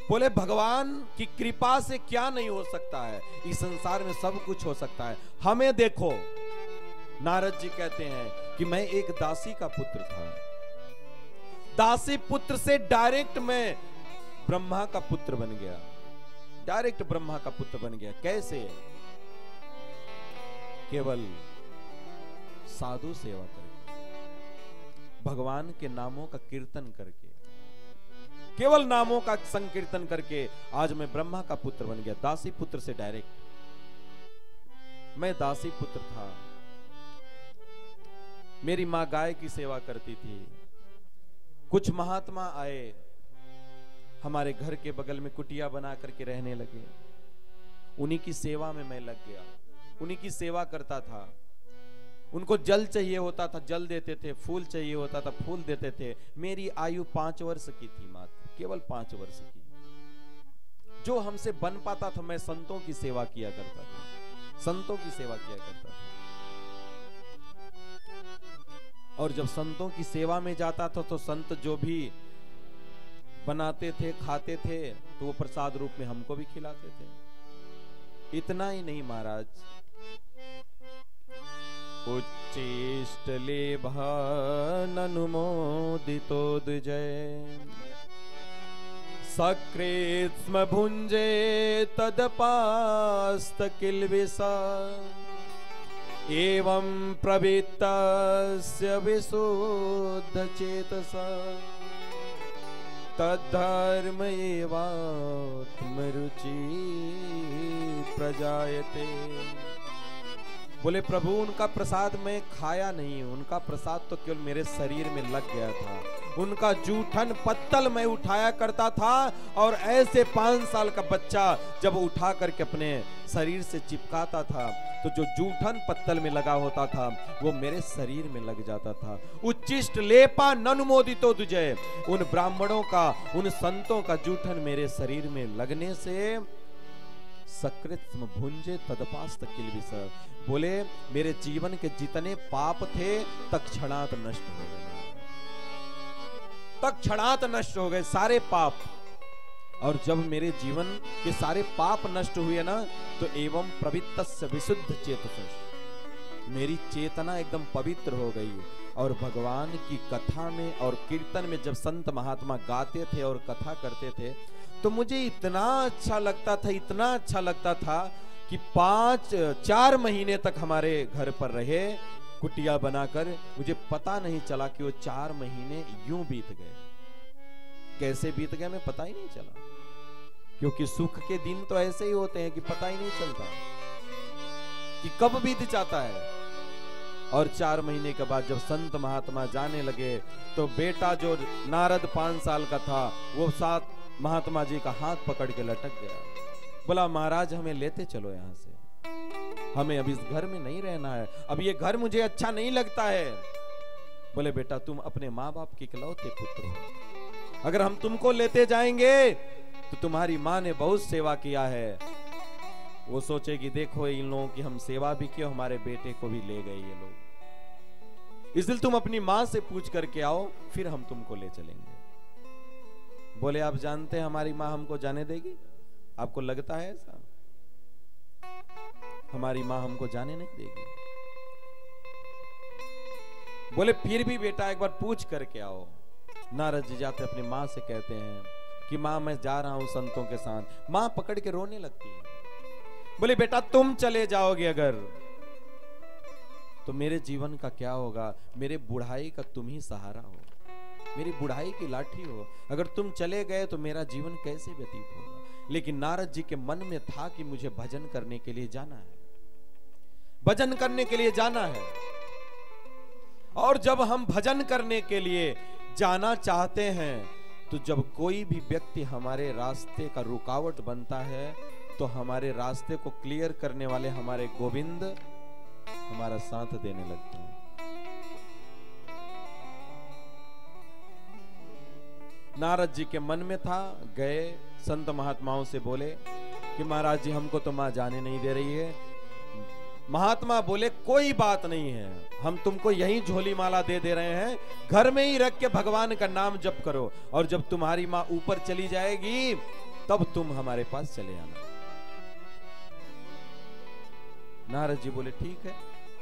बोले भगवान की कृपा से क्या नहीं हो सकता है, इस संसार में सब कुछ हो सकता है। हमें देखो, नारद जी कहते हैं कि मैं एक दासी का पुत्र था, दासी पुत्र से डायरेक्ट मैं ब्रह्मा का पुत्र बन गया, डायरेक्ट ब्रह्मा का पुत्र बन गया। कैसे? केवल साधु सेवा करके, भगवान के नामों का कीर्तन करके, केवल नामों का संकीर्तन करके आज मैं ब्रह्मा का पुत्र बन गया, दासी पुत्र से डायरेक्ट। मैं दासी पुत्र था, मेरी मां गाय की सेवा करती थी। कुछ महात्मा आए, हमारे घर के बगल में कुटिया बना करके रहने लगे, उन्हीं की सेवा में मैं लग गया, उन्हीं की सेवा करता था। उनको जल चाहिए होता था जल देते थे, फूल चाहिए होता था फूल देते थे। मेरी आयु 5 वर्ष की थी मात्र, केवल 5 वर्ष की। जो हमसे बन पाता था, मैं संतों की सेवा किया करता था, संतों की सेवा किया करता था। और जब संतों की सेवा में जाता था तो संत जो भी बनाते थे खाते थे तो वो प्रसाद रूप में हमको भी खिलाते थे। इतना ही नहीं महाराज, उच्चिष्ट लेभानुमोदितो द्विजय सकृत्स्म भुंजे तदपास्त किल्बिषा एवं प्रवृत्तस्य विशुद्ध चेतसा तद्धर्म एवात्मरुचि प्रजायते। बोले प्रभु उनका प्रसाद मैं खाया नहीं, उनका प्रसाद तो केवल मेरे शरीर में लग गया था। उनका जूठन पत्तल मैं उठाया करता था और ऐसे 5 साल का बच्चा जब उठा करके अपने शरीर से चिपकाता था तो जो जूठन पत्तल में लगा होता था वो मेरे शरीर में लग जाता था। उच्चिष्ट लेपा ननुमोदितो द्विजय, उन ब्राह्मणों का, उन संतों का जूठन मेरे शरीर में लगने से सकृत्स्म भुंजे तदपास्त किल्बिष, बोले मेरे जीवन के जितने पाप थे तत्क्षणात नष्ट हो गए, तत्क्षणात नष्ट हो गए सारे पाप। और जब मेरे जीवन के सारे पाप नष्ट हुए ना तो एवं प्रवृत्तस्य विशुद्ध चेतसा, मेरी चेतना एकदम पवित्र हो गई। और भगवान की कथा में और कीर्तन में जब संत महात्मा गाते थे और कथा करते थे तो मुझे इतना अच्छा लगता था, इतना अच्छा लगता था कि 4 महीने तक हमारे घर पर रहे कुटिया बनाकर। मुझे पता नहीं चला कि वो 4 महीने यूं बीत गए, कैसे बीत गए मैं पता ही नहीं चला, क्योंकि सुख के दिन तो ऐसे ही होते हैं कि पता ही नहीं चलता कि कब बीत जाता है। और 4 महीने के बाद जब संत महात्मा जाने लगे तो बेटा जो नारद 5 साल का था वो 7 महात्मा जी का हाथ पकड़ के लटक गया, बोला महाराज हमें लेते चलो यहाँ से, हमें अब इस घर में नहीं रहना है, अब ये घर मुझे अच्छा नहीं लगता है। बोले बेटा तुम अपने माँ बाप के इकलौते पुत्र हो, अगर हम तुमको लेते जाएंगे तो तुम्हारी माँ ने बहुत सेवा किया है, वो सोचेगी देखो इन लोगों की हम सेवा भी की, हमारे बेटे को भी ले गए ये लोग, इसलिए तुम अपनी माँ से पूछ करके आओ फिर हम तुमको ले चलेंगे। बोले आप जानते हैं हमारी माँ हमको जाने देगी? आपको लगता है ऐसा? हमारी माँ हमको जाने नहीं देगी। बोले फिर भी बेटा एक बार पूछ करके आओ। नारद जी जाते अपनी माँ से कहते हैं कि माँ मैं जा रहा हूं संतों के साथ। माँ पकड़ के रोने लगती है, बोले बेटा तुम चले जाओगे अगर तो मेरे जीवन का क्या होगा? मेरे बुढ़ाई का तुम ही सहारा हो, मेरी बुढ़ाई की लाठी हो, अगर तुम चले गए तो मेरा जीवन कैसे व्यतीत होगा? लेकिन नारद जी के मन में था कि मुझे भजन करने के लिए जाना है, भजन करने के लिए जाना है। और जब हम भजन करने के लिए जाना चाहते हैं तो जब कोई भी व्यक्ति हमारे रास्ते का रुकावट बनता है तो हमारे रास्ते को क्लियर करने वाले हमारे गोविंद हमारा साथ देने लगते हैं। नारद जी के मन में था, गए संत महात्माओं से बोले कि महाराज जी हमको तो मां जाने नहीं दे रही है। महात्मा बोले कोई बात नहीं है, हम तुमको यही झोली माला दे रहे हैं, घर में ही रख के भगवान का नाम जप करो, और जब तुम्हारी माँ ऊपर चली जाएगी तब तुम हमारे पास चले आना। नारद जी बोले ठीक है।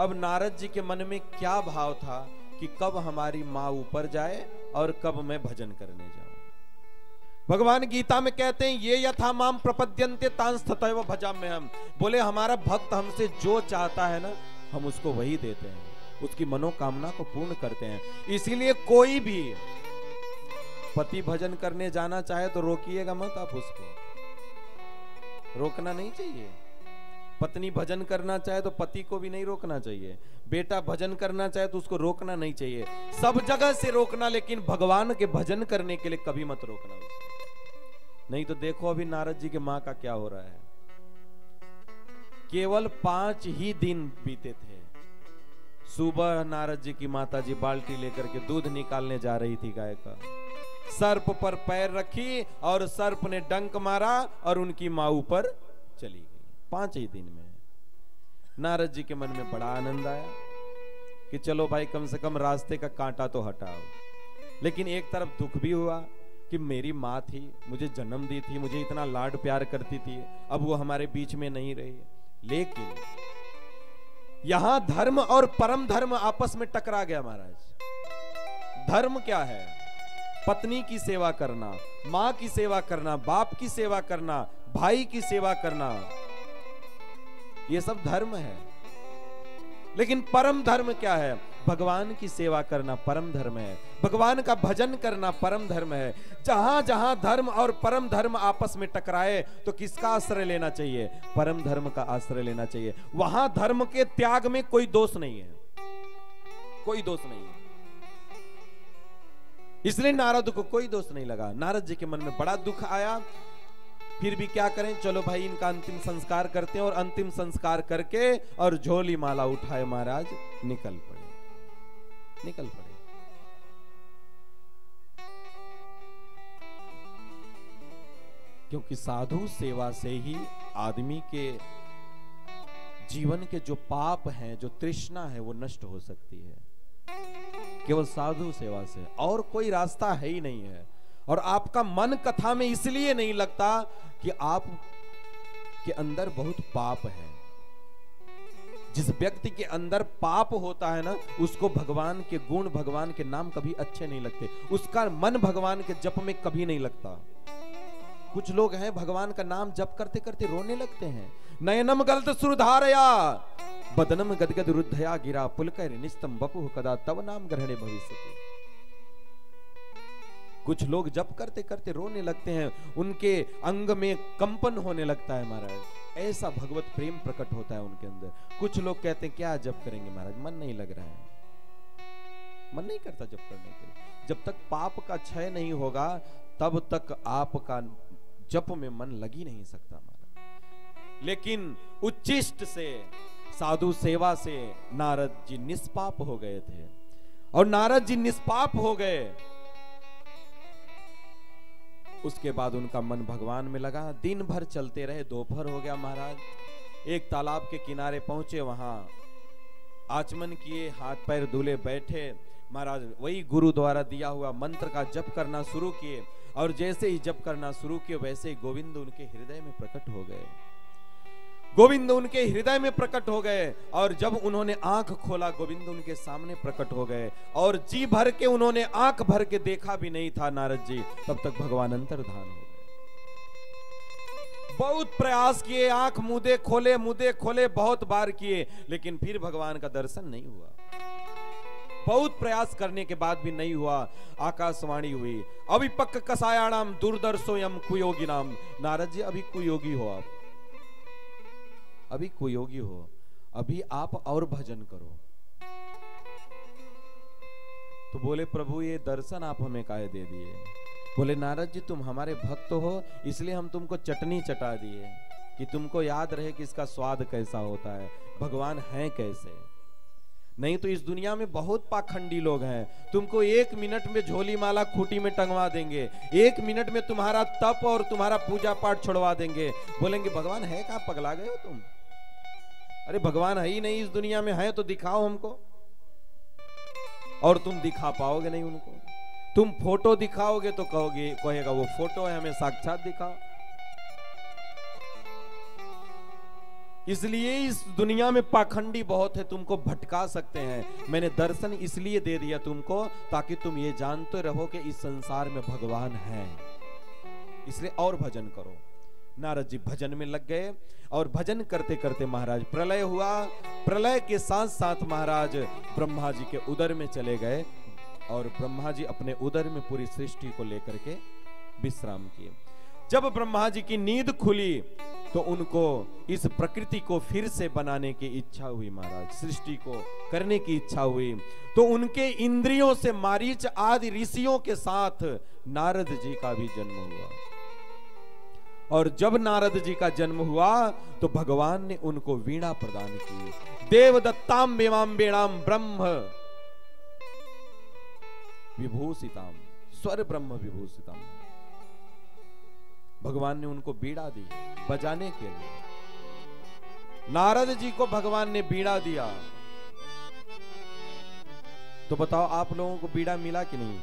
अब नारद जी के मन में क्या भाव था कि कब हमारी माँ ऊपर जाए और कब मैं भजन करने जाऊं। भगवान गीता में कहते हैं ये यथा माम प्रपद्यन्ते तांस्तथैव भजाम्यहम्। बोले हमारा भक्त हमसे जो चाहता है ना हम उसको वही देते हैं, उसकी मनोकामना को पूर्ण करते हैं। इसीलिए कोई भी पति भजन करने जाना चाहे तो रोकिएगा मत आप उसको, रोकना नहीं चाहिए। पत्नी भजन करना चाहे तो पति को भी नहीं रोकना चाहिए। बेटा भजन करना चाहे तो उसको रोकना नहीं चाहिए। सब जगह से रोकना, लेकिन भगवान के भजन करने के लिए कभी मत रोकना उसको। नहीं तो देखो अभी नारद जी के माँ का क्या हो रहा है। केवल 5 ही दिन बीते थे। सुबह नारद जी की माता जी बाल्टी लेकर के दूध निकालने जा रही थी गाय का, सर्प पर पैर रखी और सर्प ने डंक मारा और उनकी माँ ऊपर चली गई। 5 ही दिन में। नारद जी के मन में बड़ा आनंद आया कि चलो भाई कम से कम रास्ते का कांटा तो हटाओ। लेकिन एक तरफ दुख भी हुआ कि मेरी माँ थी, मुझे जन्म दी थी, मुझे इतना लाड प्यार करती थी, अब वो हमारे बीच में नहीं रही। लेकिन यहां धर्म और परम धर्म आपस में टकरा गया महाराज। धर्म क्या है? पत्नी की सेवा करना, माँ की सेवा करना, बाप की सेवा करना, भाई की सेवा करना, ये सब धर्म है। लेकिन परम धर्म क्या है? भगवान की सेवा करना परम धर्म है, भगवान का भजन करना परम धर्म है। जहां जहां धर्म और परम धर्म आपस में टकराए तो किसका आश्रय लेना चाहिए? परम धर्म का आश्रय लेना चाहिए। वहां धर्म के त्याग में कोई दोष नहीं है, कोई दोष नहीं है। इसलिए नारद को कोई दोष नहीं लगा। नारद जी के मन में बड़ा दुख आया, फिर भी क्या करें, चलो भाई इनका अंतिम संस्कार करते हैं। और अंतिम संस्कार करके और झोली माला उठाए महाराज निकल पड़े, निकल पड़े। क्योंकि साधु सेवा से ही आदमी के जीवन के जो पाप हैं, जो तृष्णा है, वो नष्ट हो सकती है। केवल साधु सेवा से, और कोई रास्ता है ही नहीं है। और आपका मन कथा में इसलिए नहीं लगता कि आप के अंदर बहुत पाप है। जिस व्यक्ति के अंदर पाप होता है ना, उसको भगवान के गुण, भगवान के नाम कभी अच्छे नहीं लगते, उसका मन भगवान के जप में कभी नहीं लगता। कुछ लोग हैं भगवान का नाम जप करते करते रोने लगते हैं। नयनम गलत सुरधारया बदनम गदगद रुद्धया गिरा पुलकर निस्तम बपु कदा तव नाम ग्रहणे भविष्यति। कुछ लोग जप करते करते रोने लगते हैं, उनके अंग में कंपन होने लगता है महाराज। ऐसा भगवत प्रेम प्रकट होता है उनके अंदर। कुछ लोग कहते हैं क्या जप करेंगे महाराज, मन नहीं लग रहा है, मन नहीं करता जप करने के लिए। जब तक पाप का क्षय नहीं होगा तब तक आपका जप में मन लग ही नहीं सकता महाराज। लेकिन उच्चिष्ट से, साधु सेवा से नारद जी निष्पाप हो गए थे। और नारद जी निष्पाप हो गए, उसके बाद उनका मन भगवान में लगा। दिन भर चलते रहे, दोपहर हो गया महाराज। एक तालाब के किनारे पहुंचे, वहां आचमन किए, हाथ पैर धुले, बैठे। महाराज वही गुरु द्वारा दिया हुआ मंत्र का जप करना शुरू किए। और जैसे ही जप करना शुरू किए वैसे ही गोविंद उनके हृदय में प्रकट हो गए। गोविंद उनके हृदय में प्रकट हो गए। और जब उन्होंने आंख खोला, गोविंद उनके सामने प्रकट हो गए। और जी भर के उन्होंने आंख भर के देखा भी नहीं था नारद जी, तब तक भगवान अंतर्धान हो गए। बहुत प्रयास किए, आंख मुदे खोले बहुत बार किए, लेकिन फिर भगवान का दर्शन नहीं हुआ। बहुत प्रयास करने के बाद भी नहीं हुआ। आकाशवाणी हुई, अभिपक्क कसायाणाम दुर्दर्शो यम कुयोगी नाम। नारद जी अभी कुयोगी हो, आप अभी कुयोगी हो, अभी आप और भजन करो। तो बोले प्रभु ये दर्शन आप हमें काहे दे दिए? बोले नारद जी तुम हमारे भक्त हो, इसलिए हम तुमको चटनी चटा दिए कि तुमको याद रहे कि इसका स्वाद कैसा होता है, भगवान है कैसे। नहीं तो इस दुनिया में बहुत पाखंडी लोग हैं, तुमको 1 मिनट में झोली माला खूंटी में टंगवा देंगे, 1 मिनट में तुम्हारा तप और तुम्हारा पूजा पाठ छोड़वा देंगे। बोलेंगे भगवान है कहाँ, पगला गए हो तुम? अरे भगवान है ही नहीं इस दुनिया में, है तो दिखाओ हमको। और तुम दिखा पाओगे नहीं उनको। तुम फोटो दिखाओगे तो कहोगे, कहेगा वो फोटो है, हमें साक्षात दिखाओ। इसलिए इस दुनिया में पाखंडी बहुत है, तुमको भटका सकते हैं। मैंने दर्शन इसलिए दे दिया तुमको ताकि तुम ये जानते रहो कि इस संसार में भगवान है, इसलिए और भजन करो। नारद जी भजन में लग गए और भजन करते करते महाराज प्रलय हुआ। प्रलय के साथ साथ महाराज ब्रह्मा जी के उदर में चले गए और ब्रह्मा जी अपने उदर में पूरी सृष्टि को लेकर के विश्राम किए। जब ब्रह्मा जी की नींद खुली तो उनको इस प्रकृति को फिर से बनाने की इच्छा हुई, महाराज सृष्टि को करने की इच्छा हुई। तो उनके इंद्रियों से मारीच आदि ऋषियों के साथ नारद जी का भी जन्म हुआ। और जब नारद जी का जन्म हुआ तो भगवान ने उनको वीणा प्रदान की। देवदत्ताम विमाम वीणाम ब्रह्म विभूषिताम, स्वर ब्रह्म विभूषिताम। भगवान ने उनको बीड़ा दी बजाने के लिए। नारद जी को भगवान ने बीड़ा दिया। तो बताओ आप लोगों को बीड़ा मिला कि नहीं?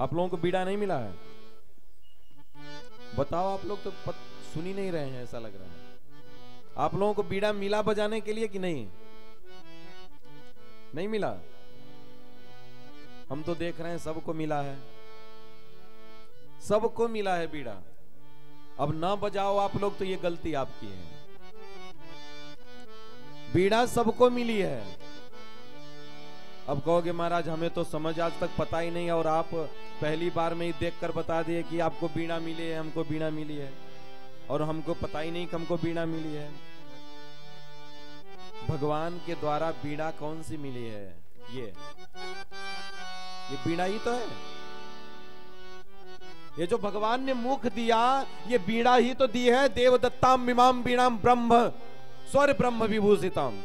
आप लोगों को बीड़ा नहीं मिला है? बताओ, आप लोग तो सुन ही नहीं रहे हैं, ऐसा लग रहा है। आप लोगों को बीड़ा मिला बजाने के लिए कि नहीं? नहीं मिला? हम तो देख रहे हैं सबको मिला है, सबको मिला है बीड़ा। अब ना बजाओ आप लोग तो ये गलती आपकी है। बीड़ा सबको मिली है। अब कहोगे महाराज हमें तो समझ आज तक पता ही नहीं, और आप पहली बार में ही देखकर बता दिए कि आपको बीड़ा मिली है, हमको बीड़ा मिली है, और हमको पता ही नहीं कि हमको बीड़ा मिली है। भगवान के द्वारा बीड़ा कौन सी मिली है? ये बीड़ा ही तो है। ये जो भगवान ने मुख दिया ये बीड़ा ही तो दी है। देवदत्ताम मिमाम बीणाम ब्रह्म स्वर ब्रह्म विभूषितम।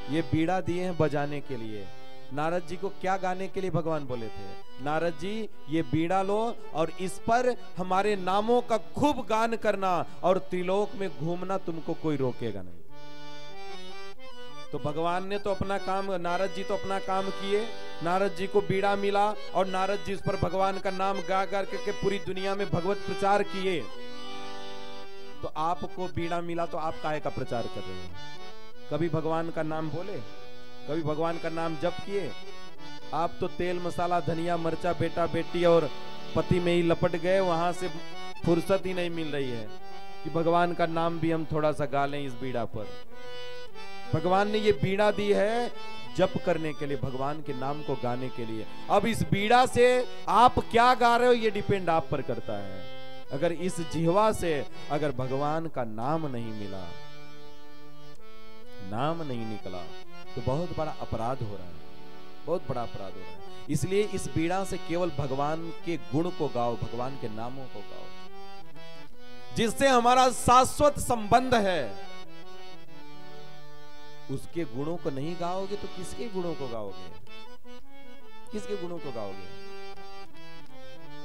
ये बीड़ा दिए हैं बजाने के लिए। नारद जी को क्या गाने के लिए भगवान बोले थे? नारद जी ये बीड़ा लो और इस पर हमारे नामों का खूब गान करना और त्रिलोक में घूमना, तुमको कोई रोकेगा नहीं। तो भगवान ने तो अपना काम, नारद जी तो अपना काम किए। नारद जी को बीड़ा मिला और नारद जी इस पर भगवान का नाम गा गा करके पूरी दुनिया में भगवत प्रचार किए। तो आपको बीड़ा मिला तो आप काहे का प्रचार कर रहे हैं? कभी भगवान का नाम बोले? कभी भगवान का नाम जप किए? आप तो तेल मसाला धनिया मर्चा बेटा बेटी और पति में ही लपट गए। वहां से फुर्सत ही नहीं मिल रही है कि भगवान का नाम भी हम थोड़ा सा गा लें इस बीड़ा पर। भगवान ने ये बीड़ा दी है जप करने के लिए, भगवान के नाम को गाने के लिए। अब इस बीड़ा से आप क्या गा रहे हो ये डिपेंड आप पर करता है। अगर इस जिह्वा से अगर भगवान का नाम नहीं मिला, नाम नहीं निकला, तो बहुत बड़ा अपराध हो रहा है, बहुत बड़ा अपराध हो रहा है। इसलिए इस बीड़ा से केवल भगवान के गुण को गाओ, भगवान के नामों को गाओ, जिससे हमारा शाश्वत संबंध है। उसके गुणों को नहीं गाओगे तो किसके गुणों को गाओगे? किसके गुणों को गाओगे?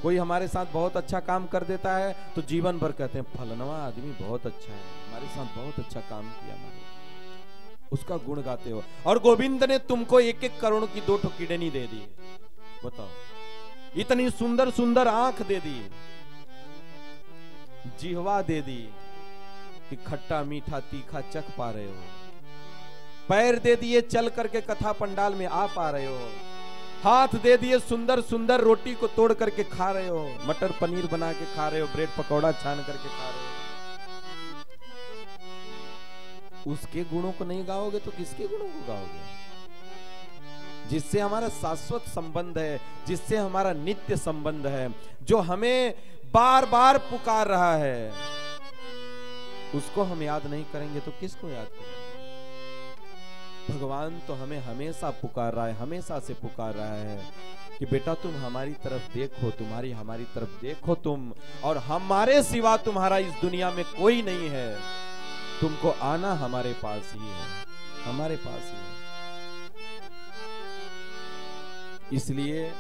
कोई हमारे साथ बहुत अच्छा काम कर देता है तो जीवन भर कहते हैं फलनवा आदमी बहुत अच्छा है, हमारे साथ बहुत अच्छा काम किया, हमारे उसका गुण गाते हो। और गोविंद ने तुमको 1-1 करोड़ की 2 किडनी दे दी। बताओ, इतनी सुंदर सुंदर आंख दे दी, जिह्वा दे दी कि खट्टा मीठा तीखा चख पा रहे हो, पैर दे दिए चल करके कथा पंडाल में आ पा रहे हो, हाथ दे दिए सुंदर सुंदर रोटी को तोड़ करके खा रहे हो, मटर पनीर बना के खा रहे हो, ब्रेड पकौड़ा छान करके खा रहे हो। उसके गुणों को नहीं गाओगे तो किसके गुणों को गाओगे? जिससे हमारा शाश्वत संबंध है, जिससे हमारा नित्य संबंध है, जो हमें बार बार पुकार रहा है, उसको हम याद नहीं करेंगे तो किसको याद करेंगे? भगवान तो हमें हमेशा पुकार रहा है, हमेशा से पुकार रहा है कि बेटा तुम हमारी तरफ देखो, तुम्हारी हमारी तरफ देखो तुम, और हमारे सिवा तुम्हारा इस दुनिया में कोई नहीं है। तुमको आना हमारे पास ही है, हमारे पास ही है। इसलिए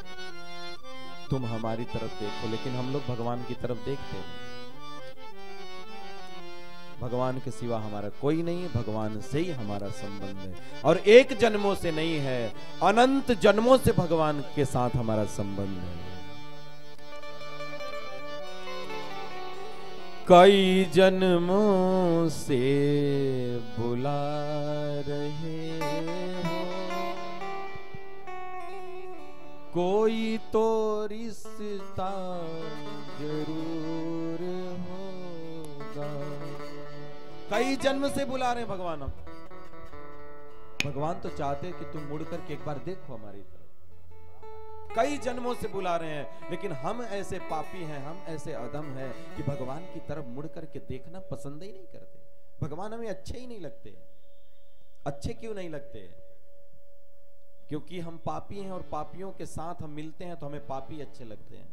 तुम हमारी तरफ देखो। लेकिन हम लोग भगवान की तरफ देखते हैं। भगवान के सिवा हमारा कोई नहीं है, भगवान से ही हमारा संबंध है, और एक जन्मों से नहीं है, अनंत जन्मों से भगवान के साथ हमारा संबंध है। कई जन्मों से बुला रहे हो, कोई तो रिश्ता जरूर होगा। कई जन्म से बुला रहे हैं भगवान हम। भगवान तो चाहते हैं कि तुम मुड़ करके एक बार देखो हमारी तरफ। कई जन्मों से बुला रहे हैं, लेकिन हम ऐसे पापी हैं, हम ऐसे अधम हैं कि भगवान की तरफ मुड़ करके देखना पसंद ही नहीं करते। भगवान हमें अच्छे ही नहीं लगते। अच्छे क्यों नहीं लगते? क्योंकि हम पापी हैं और पापियों के साथ हम मिलते हैं तो हमें पापी अच्छे लगते हैं।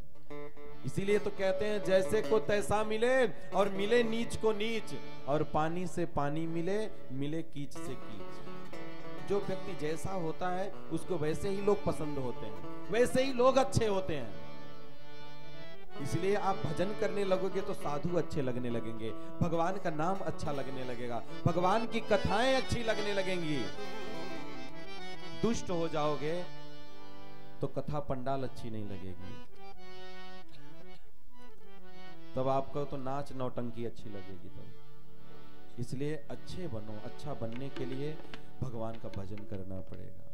इसीलिए तो कहते हैं जैसे को तैसा मिले, और मिले नीच को नीच, और पानी से पानी मिले, मिले कीच से कीच। जो व्यक्ति जैसा होता है उसको वैसे ही लोग पसंद होते हैं, वैसे ही लोग अच्छे होते हैं। इसलिए आप भजन करने लगोगे तो साधु अच्छे लगने लगेंगे, भगवान का नाम अच्छा लगने लगेगा, भगवान की कथाएं अच्छी लगने लगेंगी। दुष्ट हो जाओगे तो कथा पंडाल अच्छी नहीं लगेगी, तब आपको तो नाच नौटंकी अच्छी लगेगी। तब इसलिए अच्छे बनो। अच्छा बनने के लिए भगवान का भजन करना पड़ेगा।